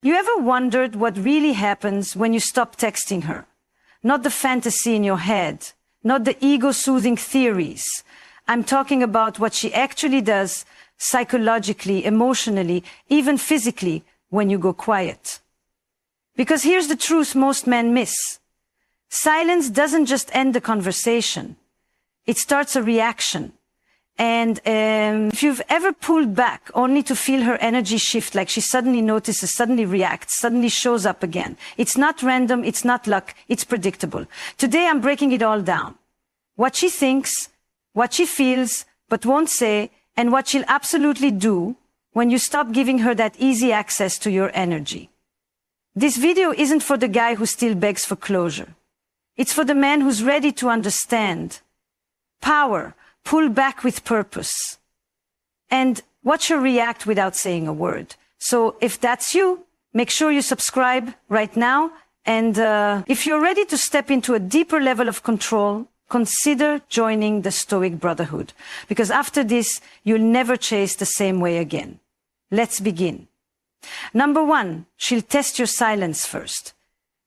You ever wondered what really happens when you stop texting her? Not the fantasy in your head, not the ego-soothing theories. I'm talking about what she actually does psychologically, emotionally, even physically when you go quiet. Because here's the truth most men miss. Silence doesn't just end the conversation. It starts a reaction. And if you've ever pulled back only to feel her energy shift, like she suddenly notices, suddenly reacts, suddenly shows up again. It's not random, it's not luck, it's predictable. Today I'm breaking it all down. What she thinks, what she feels, but won't say, and what she'll absolutely do when you stop giving her that easy access to your energy. This video isn't for the guy who still begs for closure. It's for the man who's ready to understand. Power. Pull back with purpose, and watch her react without saying a word. So if that's you, make sure you subscribe right now. And if you're ready to step into a deeper level of control, consider joining the Stoic Brotherhood. Because after this, you'll never chase the same way again. Let's begin. Number 1, she'll test your silence first.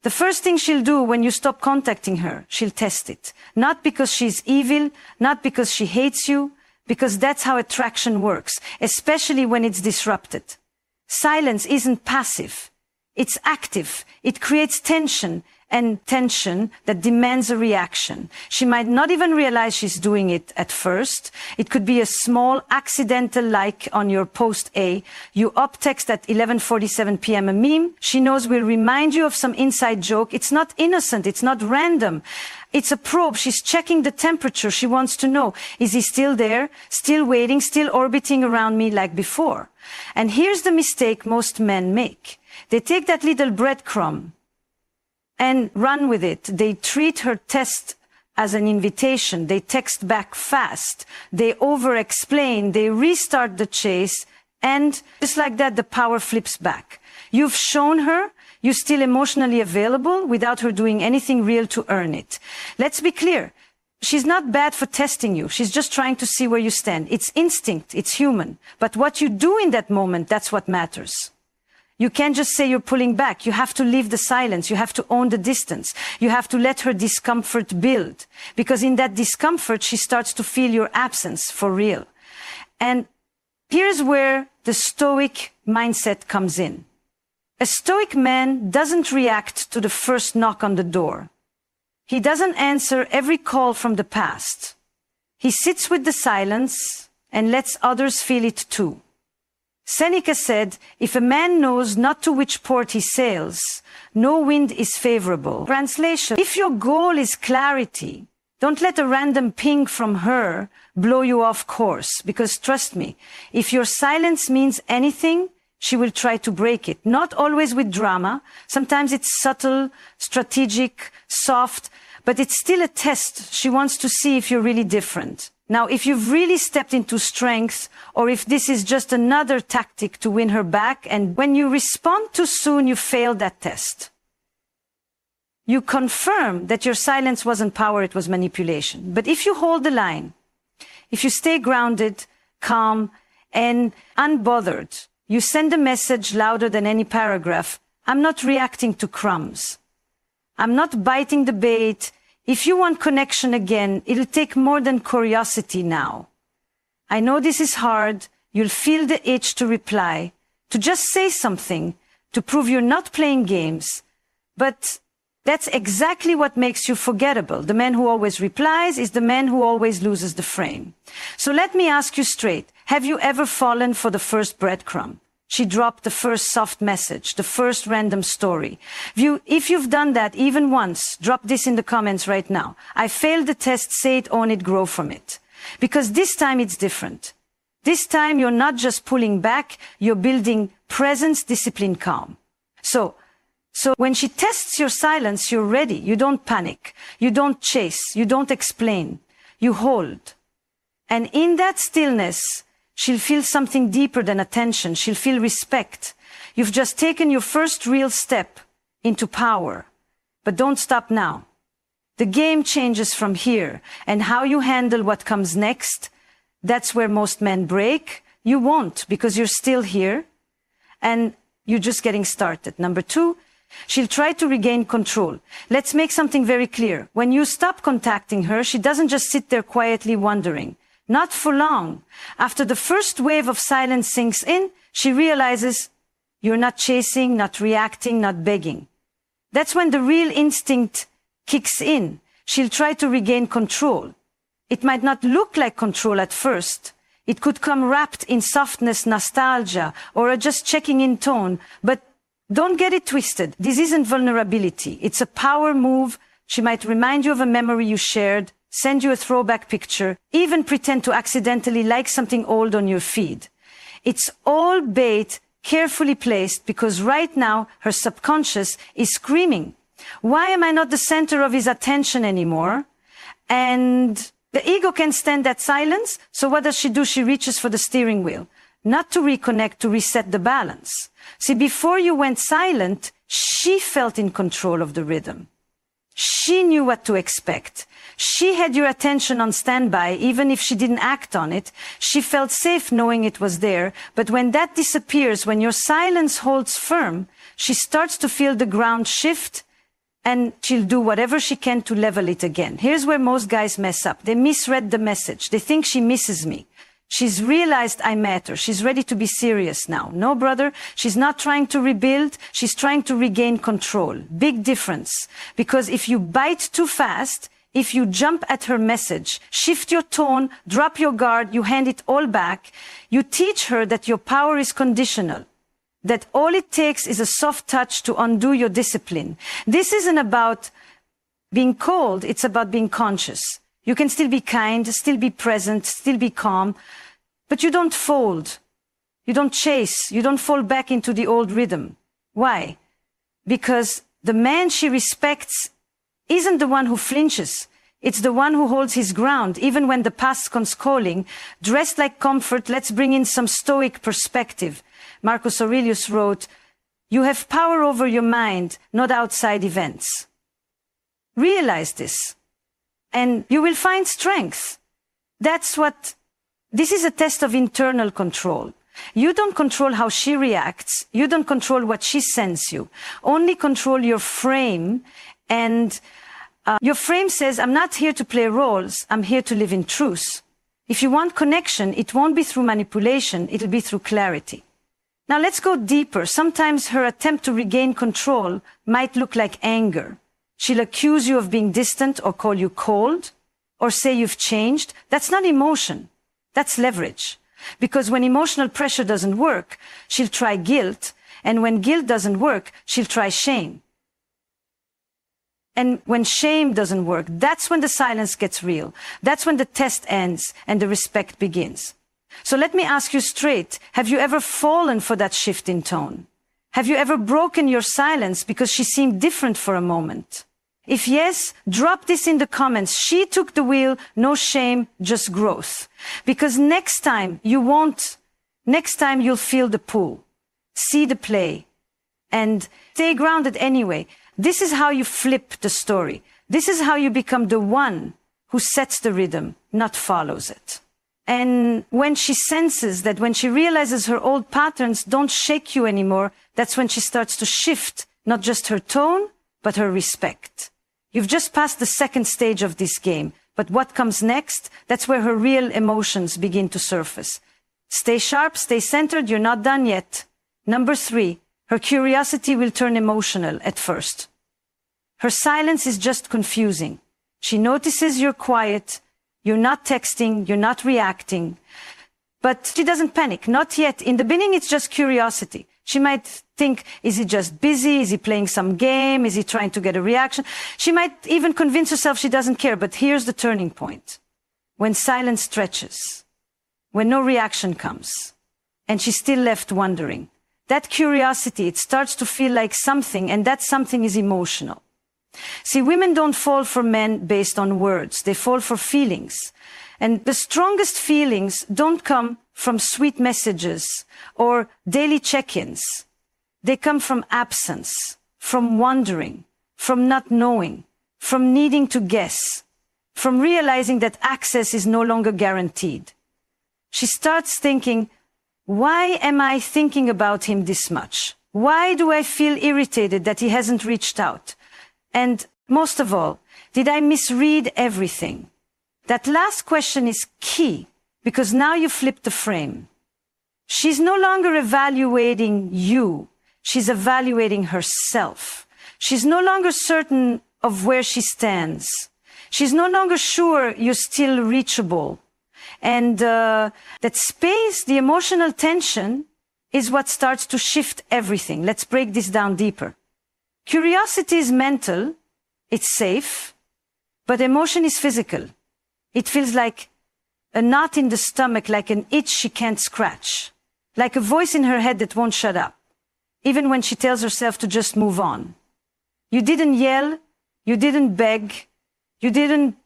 The first thing she'll do when you stop contacting her, she'll test it. Not because she's evil, not because she hates you, because that's how attraction works, especially when it's disrupted. Silence isn't passive. It's active. It creates tension, and tension that demands a reaction. She might not even realize she's doing it at first. It could be a small accidental like on your post A. You up text at 11:47 p.m. a meme. She knows will remind you of some inside joke. It's not innocent. It's not random. It's a probe. She's checking the temperature. She wants to know, is he still there, still waiting, still orbiting around me like before? And here's the mistake most men make. They take that little breadcrumb and run with it. They treat her test as an invitation. They text back fast. They over-explain. They restart the chase. And just like that, the power flips back. You've shown her you're still emotionally available without her doing anything real to earn it. Let's be clear. She's not bad for testing you. She's just trying to see where you stand. It's instinct. It's human. But what you do in that moment, that's what matters. You can't just say you're pulling back. You have to leave the silence. You have to own the distance. You have to let her discomfort build. Because in that discomfort, she starts to feel your absence for real. And here's where the Stoic mindset comes in. A Stoic man doesn't react to the first knock on the door. He doesn't answer every call from the past. He sits with the silence and lets others feel it too. Seneca said, if a man knows not to which port he sails, no wind is favorable. Translation, if your goal is clarity, don't let a random ping from her blow you off course. Because trust me, if your silence means anything, she will try to break it. Not always with drama. Sometimes it's subtle, strategic, soft, but it's still a test. She wants to see if you're really different. Now, if you've really stepped into strength, or if this is just another tactic to win her back, and when you respond too soon, you failed that test. You confirm that your silence wasn't power, it was manipulation. But if you hold the line, if you stay grounded, calm, and unbothered, you send a message louder than any paragraph. I'm not reacting to crumbs. I'm not biting the bait. If you want connection again, it'll take more than curiosity now. I know this is hard. You'll feel the itch to reply, to just say something, to prove you're not playing games. But that's exactly what makes you forgettable. The man who always replies is the man who always loses the frame. So let me ask you straight. Have you ever fallen for the first breadcrumb? She dropped the first soft message, the first random story. If you've done that even once, drop this in the comments right now. I failed the test, say it, own it, grow from it. Because this time it's different. This time you're not just pulling back, you're building presence, discipline, calm. So when she tests your silence, you're ready. You don't panic. You don't chase. You don't explain. You hold. And in that stillness, she'll feel something deeper than attention. She'll feel respect. You've just taken your first real step into power. But don't stop now. The game changes from here. And how you handle what comes next, that's where most men break. You won't, because you're still here. And You're just getting started. Number 2, she'll try to regain control. Let's make something very clear. When you stop contacting her, she doesn't just sit there quietly wondering. Not for long. After the first wave of silence sinks in, she realizes you're not chasing, not reacting, not begging. That's when the real instinct kicks in. She'll try to regain control. It might not look like control at first. It could come wrapped in softness, nostalgia, or a just checking in tone. But don't get it twisted. This isn't vulnerability. It's a power move. She might remind you of a memory you shared, send you a throwback picture, even pretend to accidentally like something old on your feed. It's all bait, carefully placed, because right now her subconscious is screaming, why am I not the center of his attention anymore? And the ego can't stand that silence, so what does she do? She reaches for the steering wheel, not to reconnect, to reset the balance. See, before you went silent, she felt in control of the rhythm. She knew what to expect. She had your attention on standby, even if she didn't act on it. She felt safe knowing it was there. But when that disappears, when your silence holds firm, she starts to feel the ground shift, and she'll do whatever she can to level it again. Here's where most guys mess up. They misread the message. They think she misses me. She's realized I matter. She's ready to be serious now. No, brother, she's not trying to rebuild. She's trying to regain control. Big difference. Because if you bite too fast, if you jump at her message, shift your tone, drop your guard, you hand it all back, you teach her that your power is conditional, that all it takes is a soft touch to undo your discipline. This isn't about being cold, it's about being conscious. You can still be kind, still be present, still be calm, but you don't fold. You don't chase. You don't fall back into the old rhythm. Why? Because the man she respects isn't the one who flinches. It's the one who holds his ground, even when the past comes calling. Dressed like comfort, let's bring in some stoic perspective. Marcus Aurelius wrote, "You have power over your mind, not outside events." Realize this, and you will find strength. This is a test of internal control. You don't control how she reacts. You don't control what she sends you. Only control your frame. And your frame says, I'm not here to play roles. I'm here to live in truth. If you want connection, it won't be through manipulation. It'll be through clarity. Now let's go deeper. Sometimes her attempt to regain control might look like anger. She'll accuse you of being distant or call you cold or say you've changed. That's not emotion. That's leverage. Because when emotional pressure doesn't work, she'll try guilt. And when guilt doesn't work, she'll try shame. And when shame doesn't work, that's when the silence gets real. That's when the test ends and the respect begins. So let me ask you straight, have you ever fallen for that shift in tone? Have you ever broken your silence because she seemed different for a moment? If yes, drop this in the comments. She took the wheel, no shame, just growth. Because next time you'll feel the pull, see the play, and stay grounded anyway. This is how you flip the story. This is how you become the one who sets the rhythm, not follows it. And when she senses that, when she realizes her old patterns don't shake you anymore, that's when she starts to shift, not just her tone, but her respect. You've just passed the second stage of this game, but what comes next, that's where her real emotions begin to surface. Stay sharp, stay centered, you're not done yet. Number 3, her curiosity will turn emotional at first. Her silence is just confusing. She notices you're quiet, you're not texting, you're not reacting, but she doesn't panic, not yet. In the beginning, it's just curiosity. She might think, is he just busy? Is he playing some game? Is he trying to get a reaction? She might even convince herself she doesn't care, but here's the turning point. When silence stretches, when no reaction comes, and she's still left wondering, that curiosity, it starts to feel like something, and that something is emotional. See, women don't fall for men based on words. They fall for feelings. And the strongest feelings don't come from sweet messages or daily check-ins. They come from absence, from wondering, from not knowing, from needing to guess, from realizing that access is no longer guaranteed. She starts thinking, why am I thinking about him this much? Why do I feel irritated that he hasn't reached out? And most of all, did I misread everything? That last question is key, because now you flip the frame. She's no longer evaluating you. She's evaluating herself. She's no longer certain of where she stands. She's no longer sure you're still reachable. And that space, the emotional tension, is what starts to shift everything. Let's break this down deeper. Curiosity is mental. It's safe. But emotion is physical. It feels like a knot in the stomach, like an itch she can't scratch. Like a voice in her head that won't shut up, even when she tells herself to just move on. You didn't yell, you didn't beg, you didn't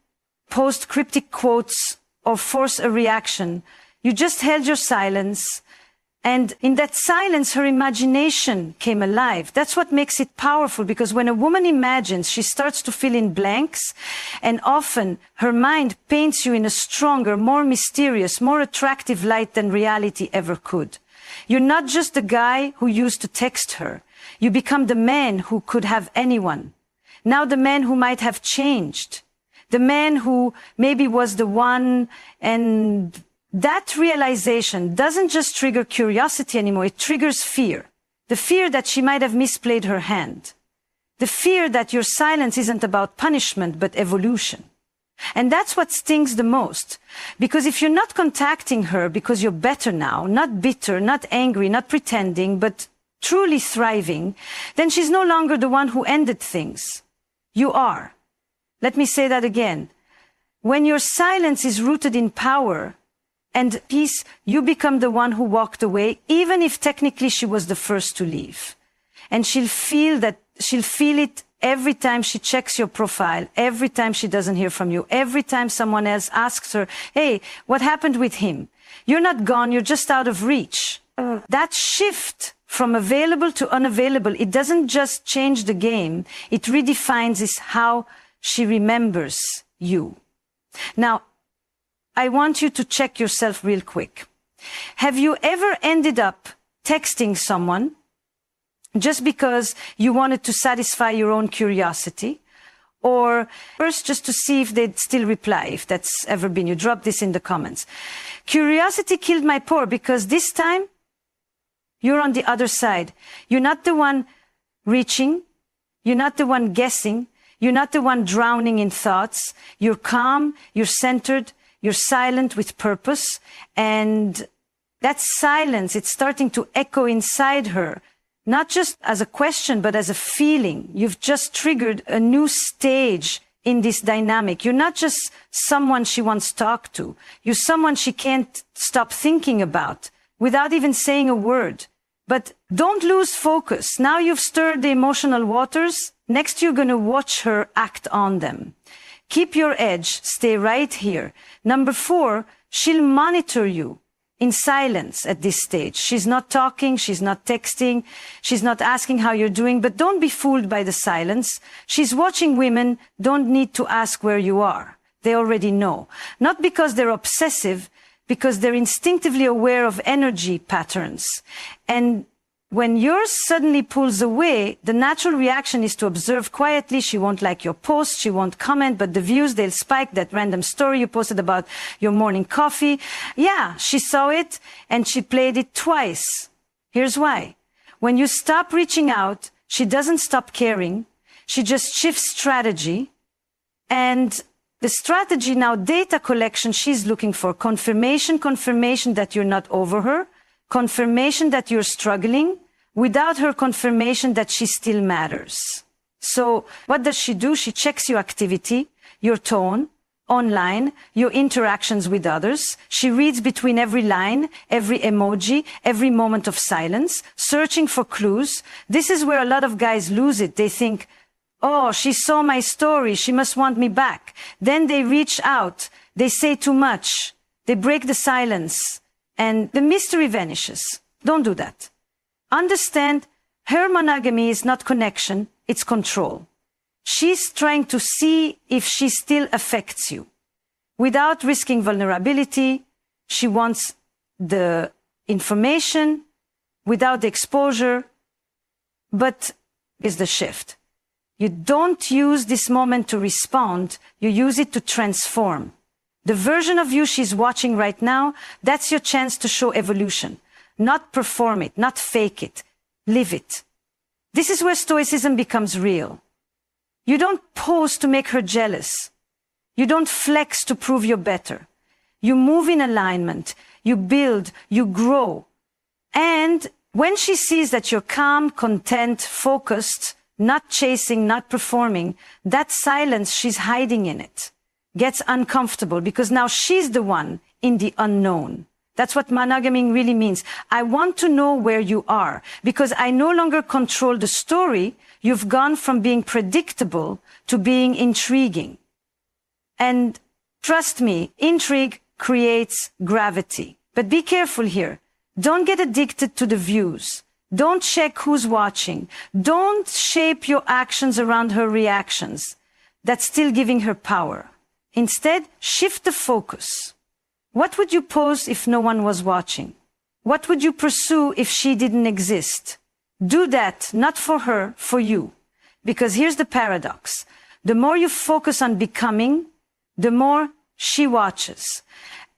post cryptic quotes or force a reaction. You just held your silence, and in that silence, her imagination came alive. That's what makes it powerful, because when a woman imagines, she starts to fill in blanks, and often her mind paints you in a stronger, more mysterious, more attractive light than reality ever could. You're not just the guy who used to text her. You become the man who could have anyone. Now the man who might have changed. The man who maybe was the one, and that realization doesn't just trigger curiosity anymore, it triggers fear. The fear that she might have misplayed her hand. The fear that your silence isn't about punishment, but evolution. And that's what stings the most. Because if you're not contacting her because you're better now, not bitter, not angry, not pretending, but truly thriving, then she's no longer the one who ended things. You are. Let me say that again. When your silence is rooted in power and peace, you become the one who walked away, even if technically she was the first to leave. And she'll feel it every time she checks your profile, every time she doesn't hear from you, every time someone else asks her, hey, what happened with him? You're not gone, you're just out of reach. That shift from available to unavailable, it doesn't just change the game, it redefines how she remembers you. Now, I want you to check yourself real quick. Have you ever ended up texting someone just because you wanted to satisfy your own curiosity? Or first, just to see if they'd still reply, if that's ever been you. Drop this in the comments. Curiosity killed my poor, because this time, you're on the other side. You're not the one reaching. You're not the one guessing. You're not the one drowning in thoughts. You're calm. You're centered. You're silent with purpose. And that silence, it's starting to echo inside her. Not just as a question, but as a feeling. You've just triggered a new stage in this dynamic. You're not just someone she wants to talk to. You're someone she can't stop thinking about without even saying a word. But don't lose focus. Now you've stirred the emotional waters. Next, you're going to watch her act on them. Keep your edge. Stay right here. Number 4, she'll monitor you in silence at this stage. She's not talking, she's not texting, she's not asking how you're doing, but don't be fooled by the silence. She's watching women don't need to ask where you are. They already know. Not because they're obsessive, because they're instinctively aware of energy patterns. And when yours suddenly pulls away, the natural reaction is to observe quietly. She won't like your post, she won't comment, but the views, they'll spike. That random story you posted about your morning coffee. Yeah, she saw it and she played it twice. Here's why. When you stop reaching out, she doesn't stop caring. She just shifts strategy. And the strategy now, data collection, she's looking for confirmation that you're not over her. Confirmation that you're struggling, without her confirmation that she still matters. So what does she do? She checks your activity, your tone, online, your interactions with others. She reads between every line, every emoji, every moment of silence, searching for clues. This is where a lot of guys lose it. They think, oh, she saw my story, she must want me back. Then they reach out, they say too much, they break the silence, and the mystery vanishes. Don't do that. Understand, her monogamy is not connection, it's control. She's trying to see if she still affects you. Without risking vulnerability, she wants the information without the exposure. But is the shift. You don't use this moment to respond, you use it to transform. The version of you she's watching right now, that's your chance to show evolution. Not perform it, not fake it, live it. This is where stoicism becomes real. You don't pose to make her jealous. You don't flex to prove you're better. You move in alignment, you build, you grow. And when she sees that you're calm, content, focused, not chasing, not performing, that silence she's hiding in it gets uncomfortable because now she's the one in the unknown. That's what monogamy really means. I want to know where you are because I no longer control the story. You've gone from being predictable to being intriguing. And trust me, intrigue creates gravity. But be careful here. Don't get addicted to the views. Don't check who's watching. Don't shape your actions around her reactions. That's still giving her power. Instead, shift the focus. What would you pose if no one was watching? What would you pursue if she didn't exist? Do that, not for her, for you. Because here's the paradox. The more you focus on becoming, the more she watches.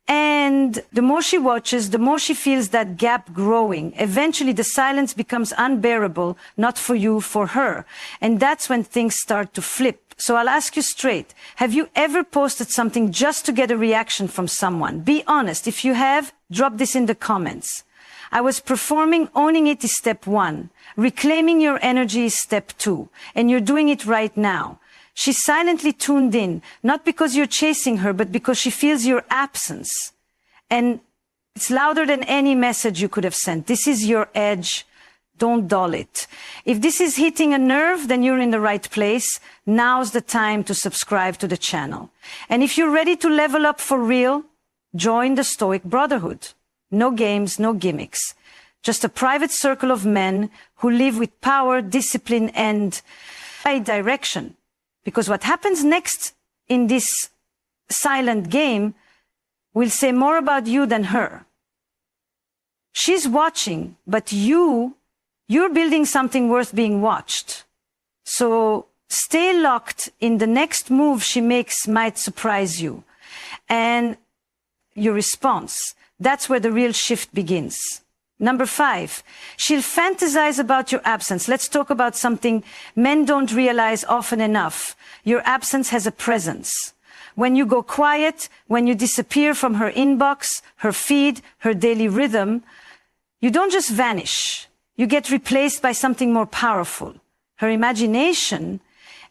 And the more she watches, the more she feels that gap growing. Eventually, the silence becomes unbearable, not for you, for her. And that's when things start to flip. So I'll ask you straight. Have you ever posted something just to get a reaction from someone? Be honest. If you have, drop this in the comments. I was performing, owning it is step 1. Reclaiming your energy is step 2. And you're doing it right now. She's silently tuned in, not because you're chasing her, but because she feels your absence. And it's louder than any message you could have sent. This is your edge. Don't dull it. If this is hitting a nerve, then you're in the right place. Now's the time to subscribe to the channel. And if you're ready to level up for real, join the Stoic Brotherhood. No games, no gimmicks. Just a private circle of men who live with power, discipline, and direction. Because what happens next in this silent game will say more about you than her. She's watching, but you're building something worth being watched. So stay locked in the next move she makes might surprise you. And your response, that's where the real shift begins. Number 5, she'll fantasize about your absence. Let's talk about something men don't realize often enough. Your absence has a presence. When you go quiet, when you disappear from her inbox, her feed, her daily rhythm, you don't just vanish. You get replaced by something more powerful, her imagination.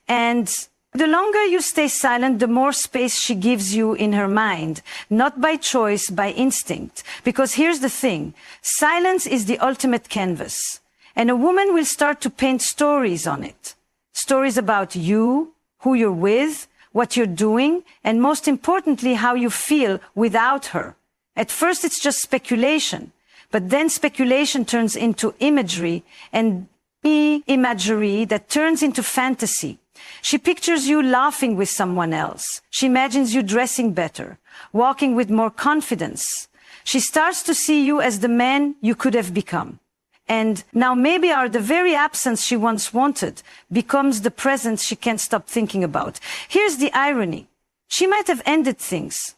And the longer you stay silent, the more space she gives you in her mind, not by choice, by instinct. Because here's the thing, silence is the ultimate canvas, and a woman will start to paint stories on it. Stories about you, who you're with, what you're doing, and most importantly, how you feel without her. At first, it's just speculation, but then speculation turns into imagery, and imagery that turns into fantasy. She pictures you laughing with someone else. She imagines you dressing better, walking with more confidence. She starts to see you as the man you could have become. And now maybe the very absence she once wanted becomes the presence she can't stop thinking about. Here's the irony. She might have ended things.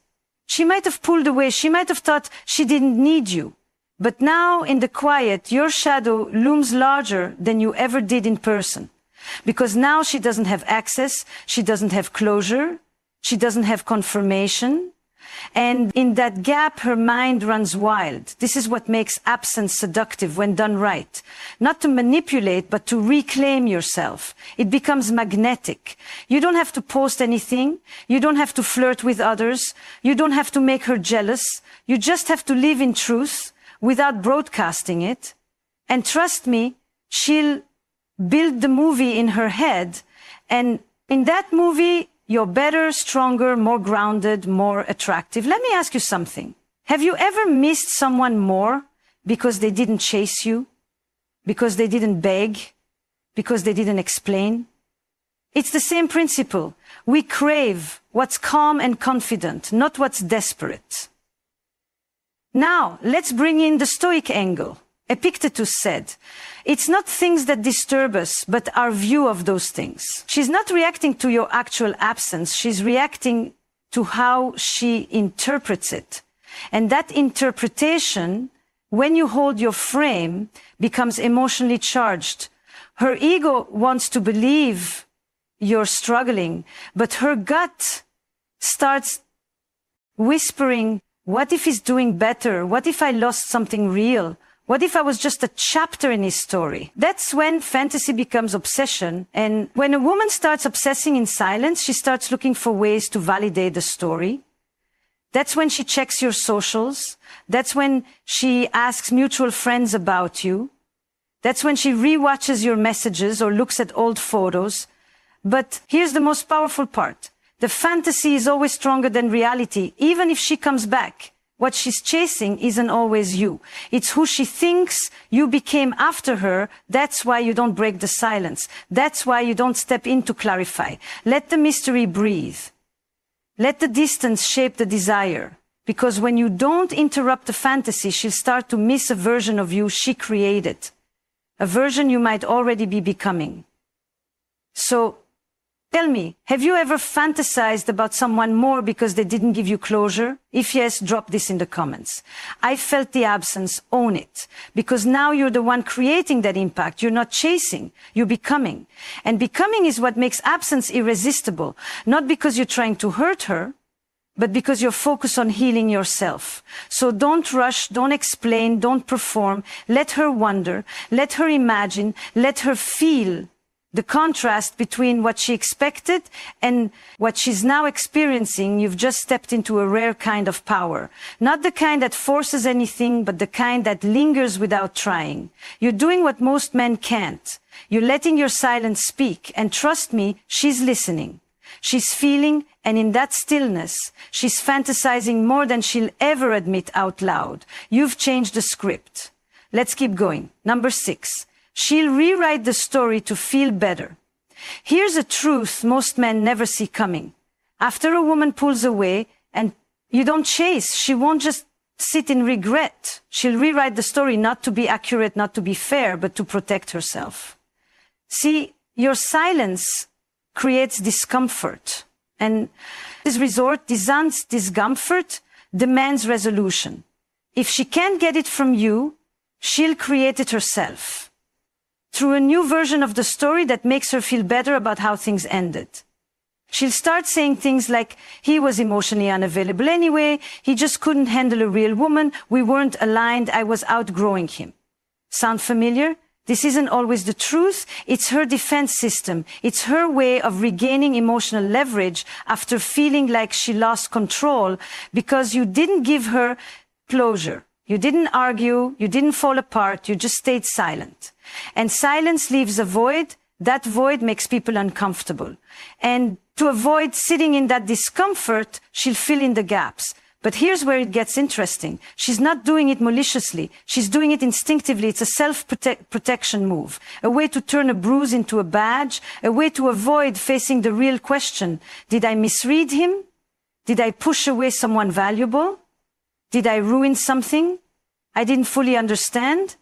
She might have pulled away. She might have thought she didn't need you. But now in the quiet, your shadow looms larger than you ever did in person. Because now she doesn't have access, she doesn't have closure, she doesn't have confirmation. And in that gap, her mind runs wild. This is what makes absence seductive when done right. Not to manipulate, but to reclaim yourself. It becomes magnetic. You don't have to post anything. You don't have to flirt with others. You don't have to make her jealous. You just have to live in truth without broadcasting it. And trust me, she'll build the movie in her head, and in that movie, you're better, stronger, more grounded, more attractive. Let me ask you something. Have you ever missed someone more because they didn't chase you? Because they didn't beg? Because they didn't explain? It's the same principle. We crave what's calm and confident, not what's desperate. Now, let's bring in the Stoic angle. Epictetus said, it's not things that disturb us, but our view of those things. She's not reacting to your actual absence. She's reacting to how she interprets it. And that interpretation, when you hold your frame, becomes emotionally charged. Her ego wants to believe you're struggling, but her gut starts whispering, what if he's doing better? What if I lost something real? What if I was just a chapter in his story? That's when fantasy becomes obsession. And when a woman starts obsessing in silence, she starts looking for ways to validate the story. That's when she checks your socials. That's when she asks mutual friends about you. That's when she rewatches your messages or looks at old photos. But here's the most powerful part. The fantasy is always stronger than reality, even if she comes back. What she's chasing isn't always you. It's who she thinks you became after her. That's why you don't break the silence. That's why you don't step in to clarify. Let the mystery breathe. Let the distance shape the desire. Because when you don't interrupt the fantasy, she'll start to miss a version of you she created. A version you might already be becoming. So, tell me, have you ever fantasized about someone more because they didn't give you closure? If yes, drop this in the comments. I felt the absence, own it. Because now you're the one creating that impact. You're not chasing, you're becoming. And becoming is what makes absence irresistible. Not because you're trying to hurt her, but because you're focused on healing yourself. So don't rush, don't explain, don't perform. Let her wonder, let her imagine, let her feel the contrast between what she expected and what she's now experiencing. You've just stepped into a rare kind of power. Not the kind that forces anything, but the kind that lingers without trying. You're doing what most men can't. You're letting your silence speak. And trust me, she's listening. She's feeling, and in that stillness, she's fantasizing more than she'll ever admit out loud. You've changed the script. Let's keep going. Number 6. She'll rewrite the story to feel better. Here's a truth most men never see coming. After a woman pulls away and you don't chase, she won't just sit in regret. She'll rewrite the story not to be accurate, not to be fair, but to protect herself. See, your silence creates discomfort. And this discomfort demands resolution. If she can't get it from you, she'll create it herself. Through a new version of the story that makes her feel better about how things ended. She'll start saying things like, he was emotionally unavailable anyway, he just couldn't handle a real woman, we weren't aligned, I was outgrowing him. Sound familiar? This isn't always the truth. It's her defense system. It's her way of regaining emotional leverage after feeling like she lost control because you didn't give her closure. You didn't argue, you didn't fall apart, you just stayed silent. And silence leaves a void. That void makes people uncomfortable. And to avoid sitting in that discomfort, she'll fill in the gaps. But here's where it gets interesting. She's not doing it maliciously. She's doing it instinctively. It's a self-protection move, a way to turn a bruise into a badge, a way to avoid facing the real question. Did I misread him? Did I push away someone valuable? Did I ruin something I didn't fully understand?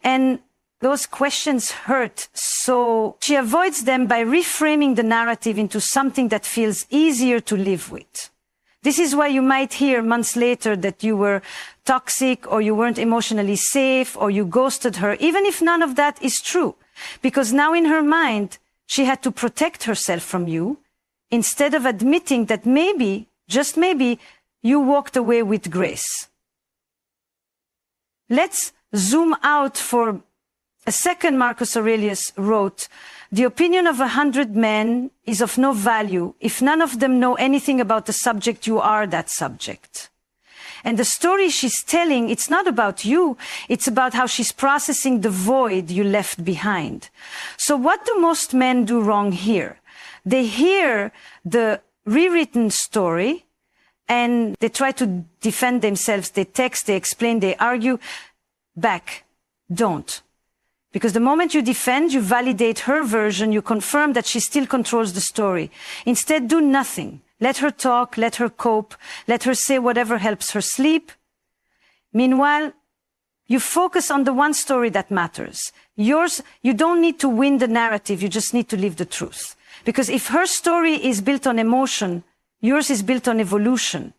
And those questions hurt, so she avoids them by reframing the narrative into something that feels easier to live with. This is why you might hear months later that you were toxic or you weren't emotionally safe or you ghosted her, even if none of that is true. Because now in her mind, she had to protect herself from you instead of admitting that maybe, just maybe, you walked away with grace. Let's zoom out for a second. Marcus Aurelius wrote, the opinion of 100 men is of no value if none of them know anything about the subject you are that subject. And the story she's telling, it's not about you, it's about how she's processing the void you left behind. So what do most men do wrong here? They hear the rewritten story and they try to defend themselves. They text, they explain, they argue. Back. Don't. Because the moment you defend, you validate her version, you confirm that she still controls the story. Instead, do nothing. Let her talk, let her cope, let her say whatever helps her sleep. Meanwhile, You focus on the one story that matters. Yours, you don't need to win the narrative, you just need to live the truth. Because if her story is built on emotion, yours is built on evolution.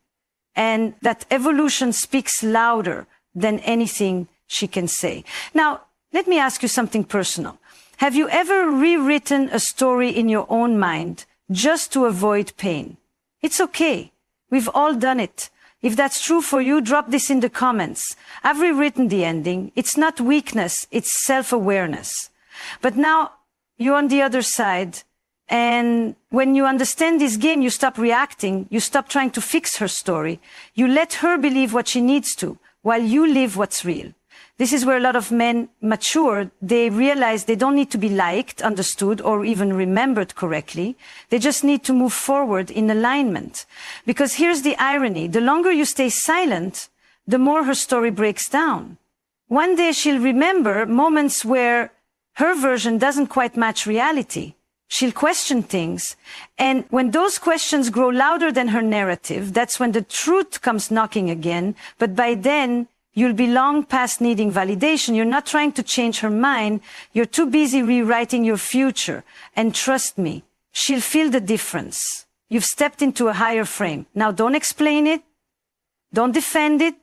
And that evolution speaks louder than anything she can say. Now, let me ask you something personal. Have you ever rewritten a story in your own mind just to avoid pain? It's okay. We've all done it. If that's true for you, drop this in the comments. I've rewritten the ending. It's not weakness, it's self-awareness. But now you're on the other side. And when you understand this game, you stop reacting. You stop trying to fix her story. You let her believe what she needs to, while you live what's real. This is where a lot of men mature. They realize they don't need to be liked, understood, or even remembered correctly. They just need to move forward in alignment. Because here's the irony. The longer you stay silent, the more her story breaks down. One day she'll remember moments where her version doesn't quite match reality. She'll question things. And when those questions grow louder than her narrative, that's when the truth comes knocking again. But by then, you'll be long past needing validation. You're not trying to change her mind. You're too busy rewriting your future. And trust me, she'll feel the difference. You've stepped into a higher frame. Now don't explain it. Don't defend it.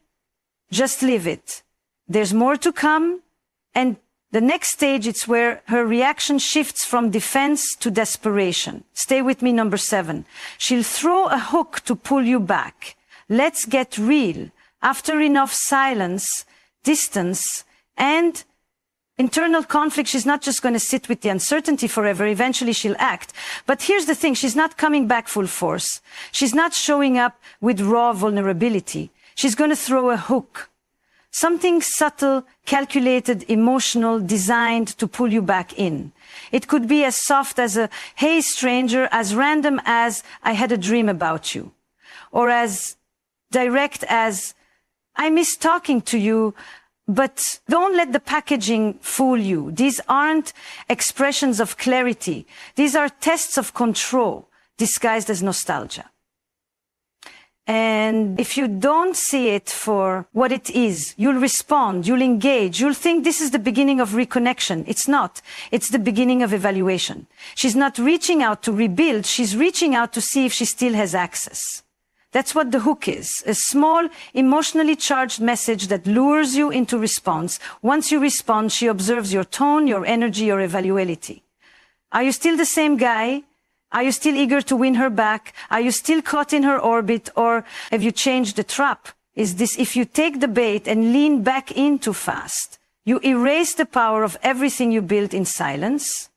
Just live it. There's more to come. And the next stage, it's where her reaction shifts from defense to desperation. Stay with me, number 7. She'll throw a hook to pull you back. Let's get real. After enough silence, distance, and internal conflict, she's not just going to sit with the uncertainty forever. Eventually she'll act. But here's the thing. She's not coming back full force. She's not showing up with raw vulnerability. She's going to throw a hook. Something subtle, calculated, emotional, designed to pull you back in. It could be as soft as a, hey stranger, as random as, I had a dream about you. Or as direct as, I miss talking to you, but don't let the packaging fool you. These aren't expressions of clarity. These are tests of control disguised as nostalgia. And if you don't see it for what it is, you'll respond, you'll engage, you'll think this is the beginning of reconnection. It's not. It's the beginning of evaluation. She's not reaching out to rebuild. She's reaching out to see if she still has access. That's what the hook is. A small, emotionally charged message that lures you into response. Once you respond, she observes your tone, your energy, your evaluability. Are you still the same guy? Are you still eager to win her back? Are you still caught in her orbit? Or have you changed the trap? Is this, if you take the bait and lean back in too fast, you erase the power of everything you built in silence.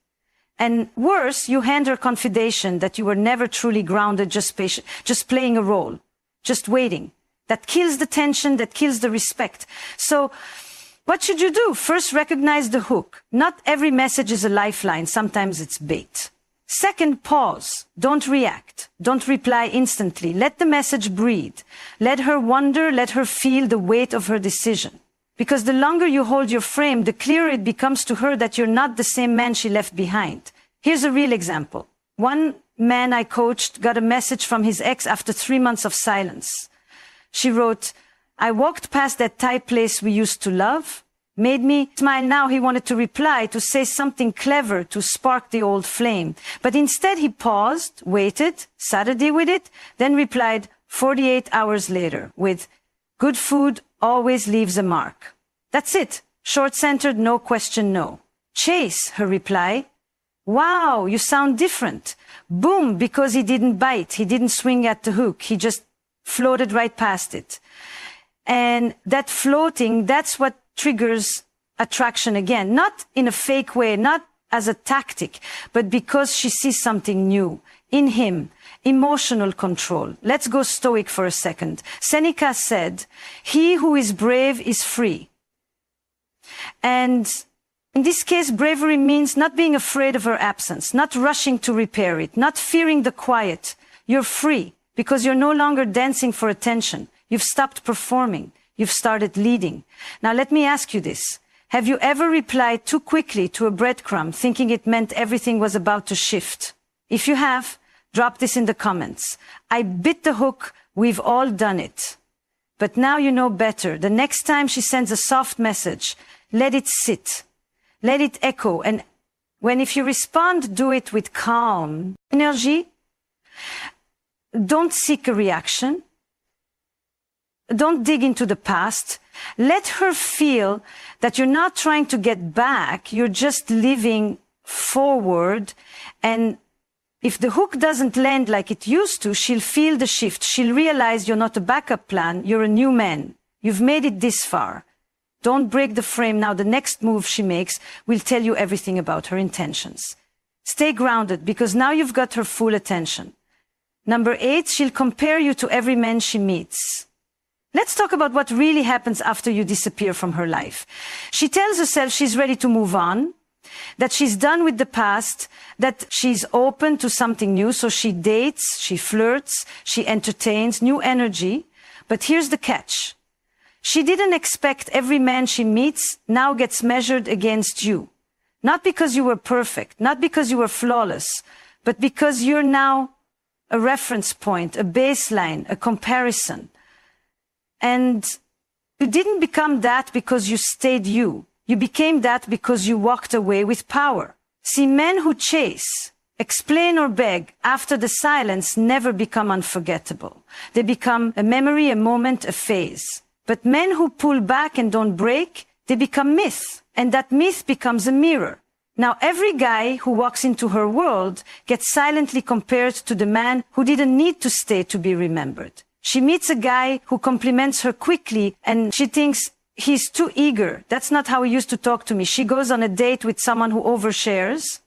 And worse, you hand her confidation that you were never truly grounded, just patient, just playing a role, just waiting. That kills the tension, that kills the respect. So what should you do? First, recognize the hook. Not every message is a lifeline. Sometimes it's bait. Second, pause. Don't react. Don't reply instantly. Let the message breathe. Let her wonder, let her feel the weight of her decision. Because the longer you hold your frame, the clearer it becomes to her that you're not the same man she left behind. Here's a real example. One man I coached got a message from his ex after 3 months of silence. She wrote, I walked past that Thai place we used to love. Made me smile. Now he wanted to reply, to say something clever, to spark the old flame. But instead he paused, waited, sat a day with it, then replied 48 hours later with, good food always leaves a mark. That's it. Short-centered, no question, no. Chase, her reply. Wow, you sound different. Boom, because he didn't bite. He didn't swing at the hook. He just floated right past it. And that floating, that's what triggers attraction again. Not in a fake way, not as a tactic, but because she sees something new in him. Emotional control. Let's go stoic for a second. Seneca said, he who is brave is free. And in this case, bravery means not being afraid of her absence, not rushing to repair it, not fearing the quiet. You're free because you're no longer dancing for attention. You've stopped performing. You've started leading. Now let me ask you this. Have you ever replied too quickly to a breadcrumb thinking it meant everything was about to shift? If you have, drop this in the comments. I bit the hook. We've all done it. But now you know better. The next time she sends a soft message, let it sit. Let it echo. And if you respond, do it with calm energy. Don't seek a reaction. Don't dig into the past. Let her feel that you're not trying to get back. You're just living forward. And if the hook doesn't land like it used to, she'll feel the shift. She'll realize you're not a backup plan. You're a new man. You've made it this far. Don't break the frame. Now the next move she makes will tell you everything about her intentions. Stay grounded, because now you've got her full attention. Number 8, she'll compare you to every man she meets. Let's talk about what really happens after you disappear from her life. She tells herself she's ready to move on, that she's done with the past, that she's open to something new. So she dates, she flirts, she entertains, new energy. But here's the catch. She didn't expect every man she meets now gets measured against you. Not because you were perfect, not because you were flawless, but because you're now a reference point, a baseline, a comparison. And you didn't become that because you stayed you. You became that because you walked away with power. See, men who chase, explain or beg after the silence never become unforgettable. They become a memory, a moment, a phase. But men who pull back and don't break, they become myth. And that myth becomes a mirror. Now every guy who walks into her world gets silently compared to the man who didn't need to stay to be remembered. She meets a guy who compliments her quickly and she thinks he's too eager. That's not how he used to talk to me. She goes on a date with someone who overshares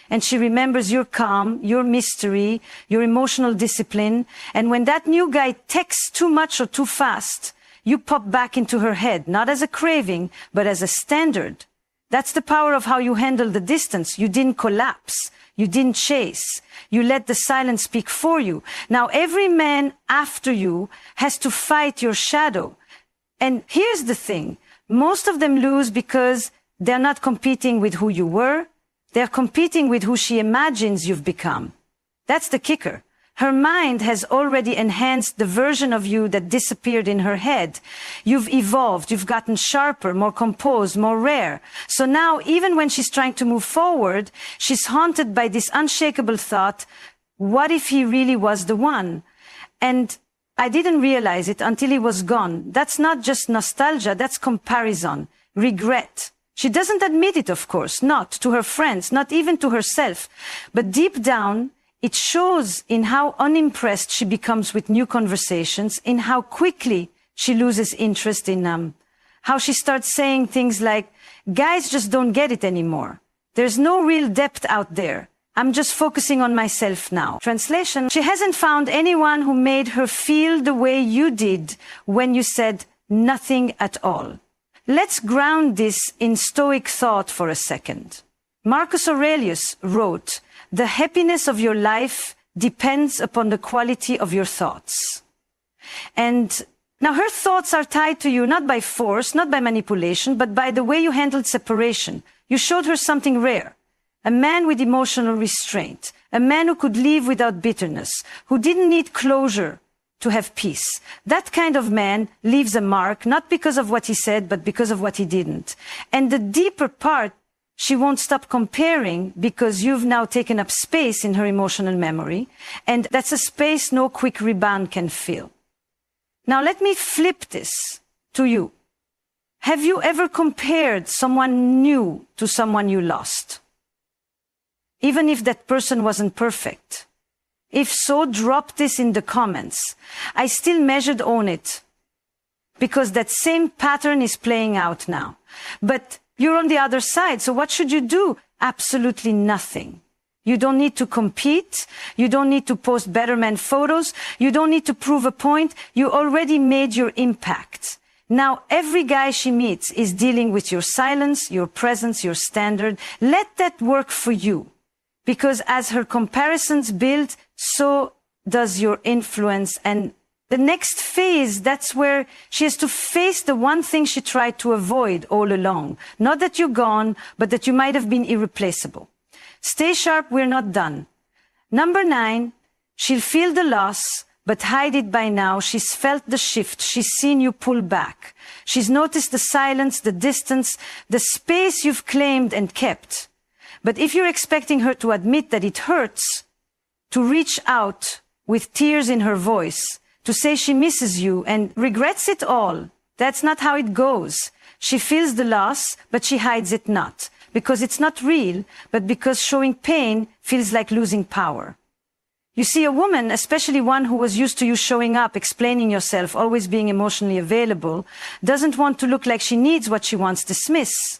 and she remembers your calm, your mystery, your emotional discipline. And when that new guy texts too much or too fast, you pop back into her head, not as a craving, but as a standard. That's the power of how you handle the distance. You didn't collapse. You didn't chase. You let the silence speak for you. Now every man after you has to fight your shadow. And here's the thing. Most of them lose because they're not competing with who you were. They're competing with who she imagines you've become. That's the kicker. Her mind has already enhanced the version of you that disappeared in her head. You've evolved. You've gotten sharper, more composed, more rare. So now, even when she's trying to move forward, she's haunted by this unshakable thought, what if he really was the one? And I didn't realize it until he was gone. That's not just nostalgia, that's comparison, regret. She doesn't admit it, of course, not to her friends, not even to herself. But deep down, it shows in how unimpressed she becomes with new conversations, in how quickly she loses interest in how she starts saying things like, guys just don't get it anymore. There's no real depth out there. I'm just focusing on myself now. Translation, she hasn't found anyone who made her feel the way you did when you said nothing at all. Let's ground this in Stoic thought for a second. Marcus Aurelius wrote, the happiness of your life depends upon the quality of your thoughts. And now her thoughts are tied to you not by force, not by manipulation, but by the way you handled separation. You showed her something rare. A man with emotional restraint. A man who could live without bitterness. Who didn't need closure to have peace. That kind of man leaves a mark, not because of what he said, but because of what he didn't. And the deeper part, she won't stop comparing because you've now taken up space in her emotional memory. And that's a space no quick rebound can fill. Now let me flip this to you. Have you ever compared someone new to someone you lost? Even if that person wasn't perfect. If so, drop this in the comments. I still measured on it because that same pattern is playing out now. But you're on the other side, so what should you do? Absolutely nothing. You don't need to compete. You don't need to post better man photos. You don't need to prove a point. You already made your impact. Now, every guy she meets is dealing with your silence, your presence, your standard. Let that work for you. Because as her comparisons build, so does your influence. And the next phase, that's where she has to face the one thing she tried to avoid all along. Not that you're gone, but that you might have been irreplaceable. Stay sharp, we're not done. Number 9, she'll feel the loss, but hide it by now. She's felt the shift. She's seen you pull back. She's noticed the silence, the distance, the space you've claimed and kept. But if you're expecting her to admit that it hurts, to reach out with tears in her voice, to say she misses you and regrets it all, that's not how it goes. She feels the loss, but she hides it not, because it's not real, but because showing pain feels like losing power. You see, a woman, especially one who was used to you showing up, explaining yourself, always being emotionally available, doesn't want to look like she needs what she wants dismiss.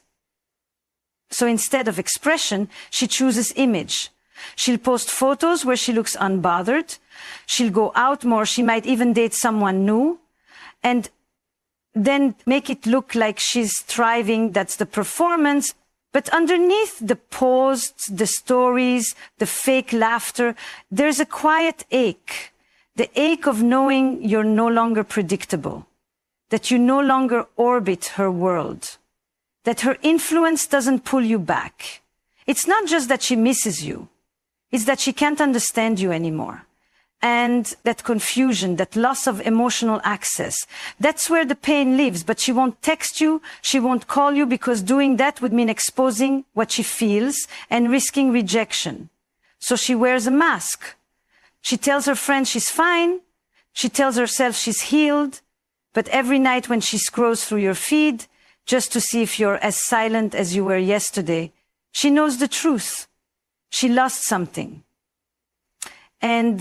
So instead of expression, she chooses image. She'll post photos where she looks unbothered. She'll go out more. She might even date someone new. And then make it look like she's thriving. That's the performance. But underneath the posts, the stories, the fake laughter, there's a quiet ache. The ache of knowing you're no longer predictable. That you no longer orbit her world. That her influence doesn't pull you back. It's not just that she misses you. It's that she can't understand you anymore. And that confusion, that loss of emotional access, that's where the pain lives. But she won't text you, she won't call you, because doing that would mean exposing what she feels and risking rejection. So she wears a mask. She tells her friends she's fine. She tells herself she's healed. But every night when she scrolls through your feed, just to see if you're as silent as you were yesterday, she knows the truth. She lost something. And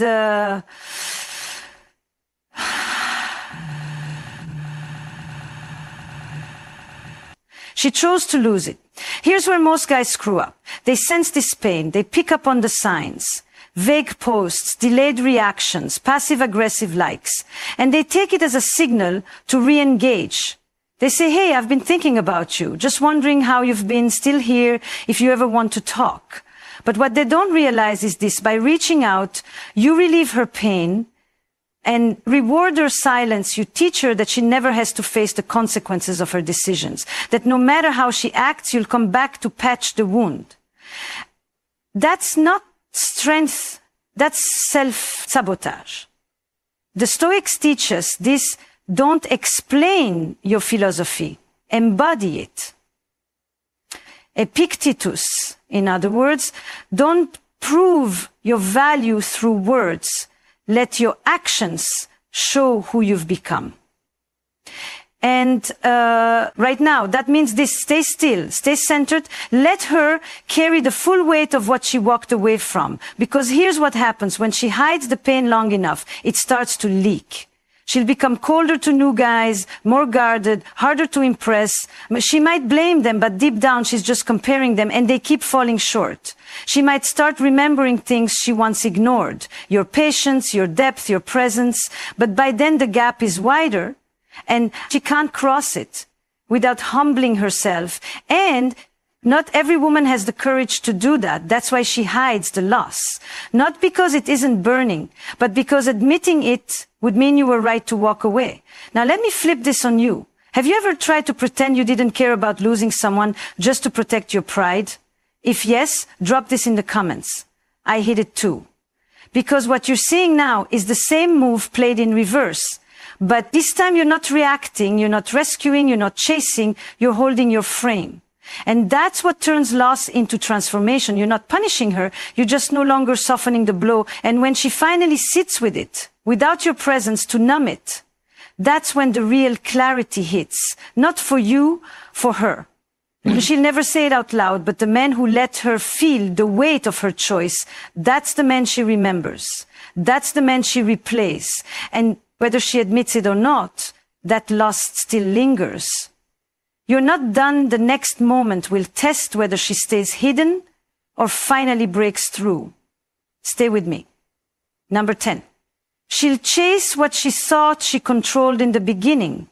she chose to lose it. Here's where most guys screw up. They sense this pain. They pick up on the signs. Vague posts, delayed reactions, passive-aggressive likes. And they take it as a signal to re-engage. They say, hey, I've been thinking about you, just wondering how you've been, still here, if you ever want to talk. But what they don't realize is this: by reaching out, you relieve her pain and reward her silence. You teach her that she never has to face the consequences of her decisions, that no matter how she acts, you'll come back to patch the wound. That's not strength, that's self-sabotage. The Stoics teach us this: don't explain your philosophy, embody it. Epictetus, in other words, don't prove your value through words. Let your actions show who you've become. And right now, that means this: stay still, stay centered, let her carry the full weight of what she walked away from. Because here's what happens: when she hides the pain long enough, it starts to leak. She'll become colder to new guys, more guarded, harder to impress. She might blame them, but deep down she's just comparing them, and they keep falling short. She might start remembering things she once ignored: your patience, your depth, your presence. But by then the gap is wider, and she can't cross it without humbling herself. And not every woman has the courage to do that. That's why she hides the loss. Not because it isn't burning, but because admitting it would mean you were right to walk away. Now let me flip this on you. Have you ever tried to pretend you didn't care about losing someone just to protect your pride? If yes, drop this in the comments. I hit it too. Because what you're seeing now is the same move played in reverse. But this time you're not reacting, you're not rescuing, you're not chasing, you're holding your frame. And that's what turns loss into transformation. You're not punishing her, you're just no longer softening the blow. And when she finally sits with it, without your presence to numb it, that's when the real clarity hits. Not for you, for her. She'll never say it out loud, but the man who let her feel the weight of her choice, that's the man she remembers. That's the man she replays. And whether she admits it or not, that loss still lingers. You're not done. The next moment will test whether she stays hidden or finally breaks through. Stay with me. Number 10. She'll chase what she thought she controlled in the beginning.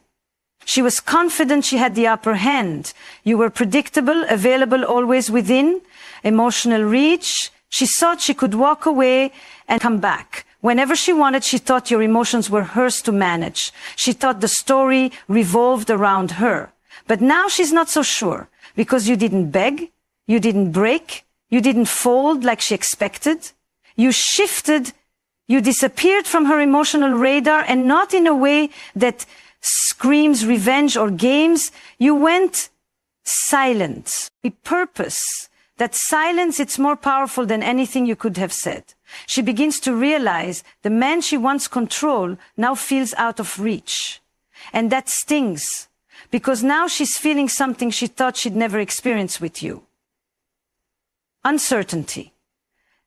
She was confident she had the upper hand. You were predictable, available, always within, emotional reach. She thought she could walk away and come back. Whenever she wanted, she thought your emotions were hers to manage. She thought the story revolved around her. But now she's not so sure, because you didn't beg, you didn't break, you didn't fold like she expected. You shifted You disappeared from her emotional radar, and not in a way that screams revenge or games. You went silent. A purpose. That silence, it's more powerful than anything you could have said. She begins to realize the man she once controlled now feels out of reach. And that stings, because now she's feeling something she thought she'd never experience with you. Uncertainty.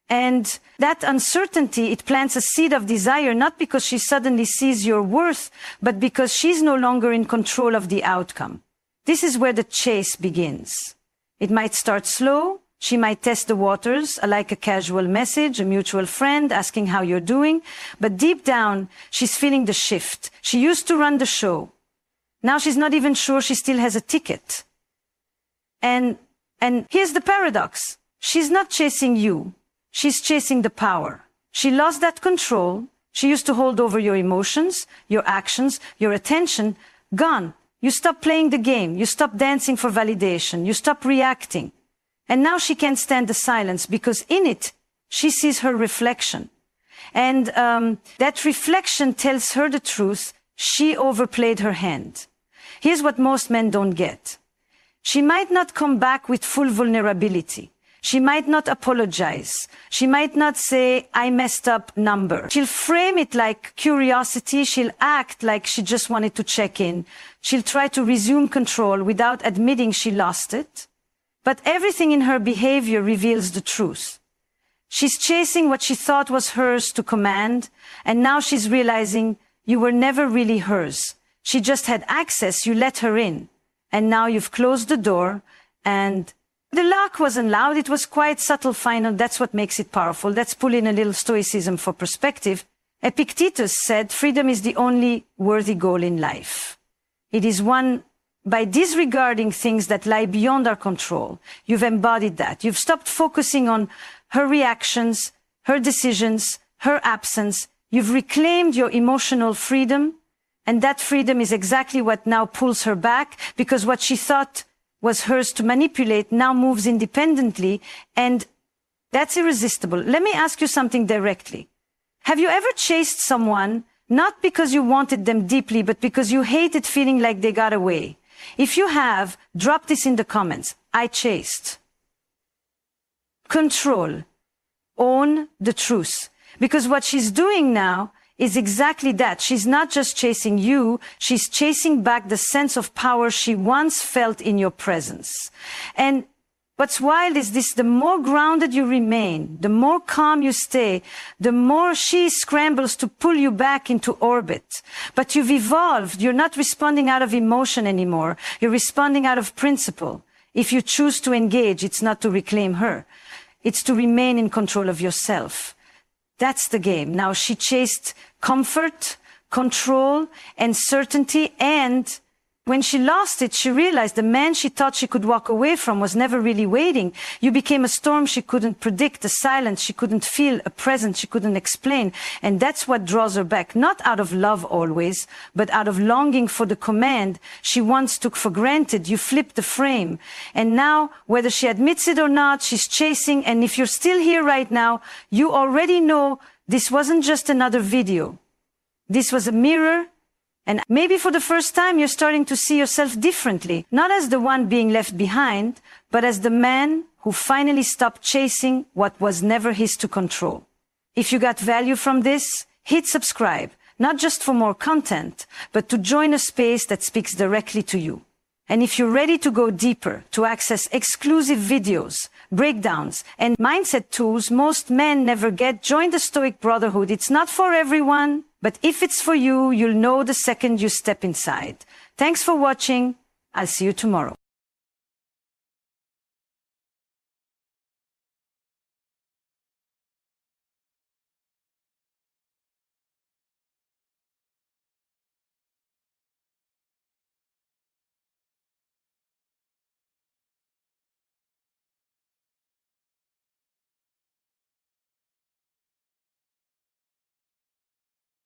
And that uncertainty, it plants a seed of desire, not because she suddenly sees your worth, but because she's no longer in control of the outcome. This is where the chase begins. It might start slow. She might test the waters, like a casual message, a mutual friend asking how you're doing. But deep down, she's feeling the shift. She used to run the show. Now she's not even sure she still has a ticket. And here's the paradox. She's not chasing you. She's chasing the power. She lost that control. She used to hold over your emotions, your actions, your attention. Gone. You stop playing the game. You stop dancing for validation. You stop reacting. And now she can't stand the silence, because in it, she sees her reflection. And that reflection tells her the truth. She overplayed her hand. Here's what most men don't get. She might not come back with full vulnerability. She might not apologize. She might not say, I messed up number. She'll frame it like curiosity. She'll act like she just wanted to check in. She'll try to resume control without admitting she lost it. But everything in her behavior reveals the truth. She's chasing what she thought was hers to command, and now she's realizing you were never really hers. She just had access, you let her in, and now you've closed the door, and the lock wasn't loud, it was quite subtle, final. That's what makes it powerful. Let's pull in a little stoicism for perspective. Epictetus said, freedom is the only worthy goal in life. It is won by disregarding things that lie beyond our control. You've embodied that. You've stopped focusing on her reactions, her decisions, her absence. You've reclaimed your emotional freedom, and that freedom is exactly what now pulls her back, because what she thought was hers to manipulate now moves independently, and that's irresistible. Let me ask you something directly. Have you ever chased someone not because you wanted them deeply, but because you hated feeling like they got away? If you have, drop this in the comments. I chased. Control. Own the truth. Because what she's doing now is exactly that. She's not just chasing you, she's chasing back the sense of power she once felt in your presence. And what's wild is this: the more grounded you remain, the more calm you stay, the more she scrambles to pull you back into orbit. But you've evolved. You're not responding out of emotion anymore. You're responding out of principle. If you choose to engage, it's not to reclaim her. It's to remain in control of yourself. That's the game. Now, she chased comfort, control, and certainty, and when she lost it, she realized the man she thought she could walk away from was never really waiting. You became a storm she couldn't predict, a silence she couldn't feel, a presence she couldn't explain. And that's what draws her back, not out of love always, but out of longing for the command she once took for granted. You flipped the frame. And now, whether she admits it or not, she's chasing. And if you're still here right now, you already know this wasn't just another video. This was a mirror. And maybe for the first time, you're starting to see yourself differently, not as the one being left behind, but as the man who finally stopped chasing what was never his to control. If you got value from this, hit subscribe, not just for more content, but to join a space that speaks directly to you. And if you're ready to go deeper, to access exclusive videos, breakdowns, and mindset tools most men never get, join the Stoic Brotherhood. It's not for everyone, but if it's for you, you'll know the second you step inside. Thanks for watching. I'll see you tomorrow.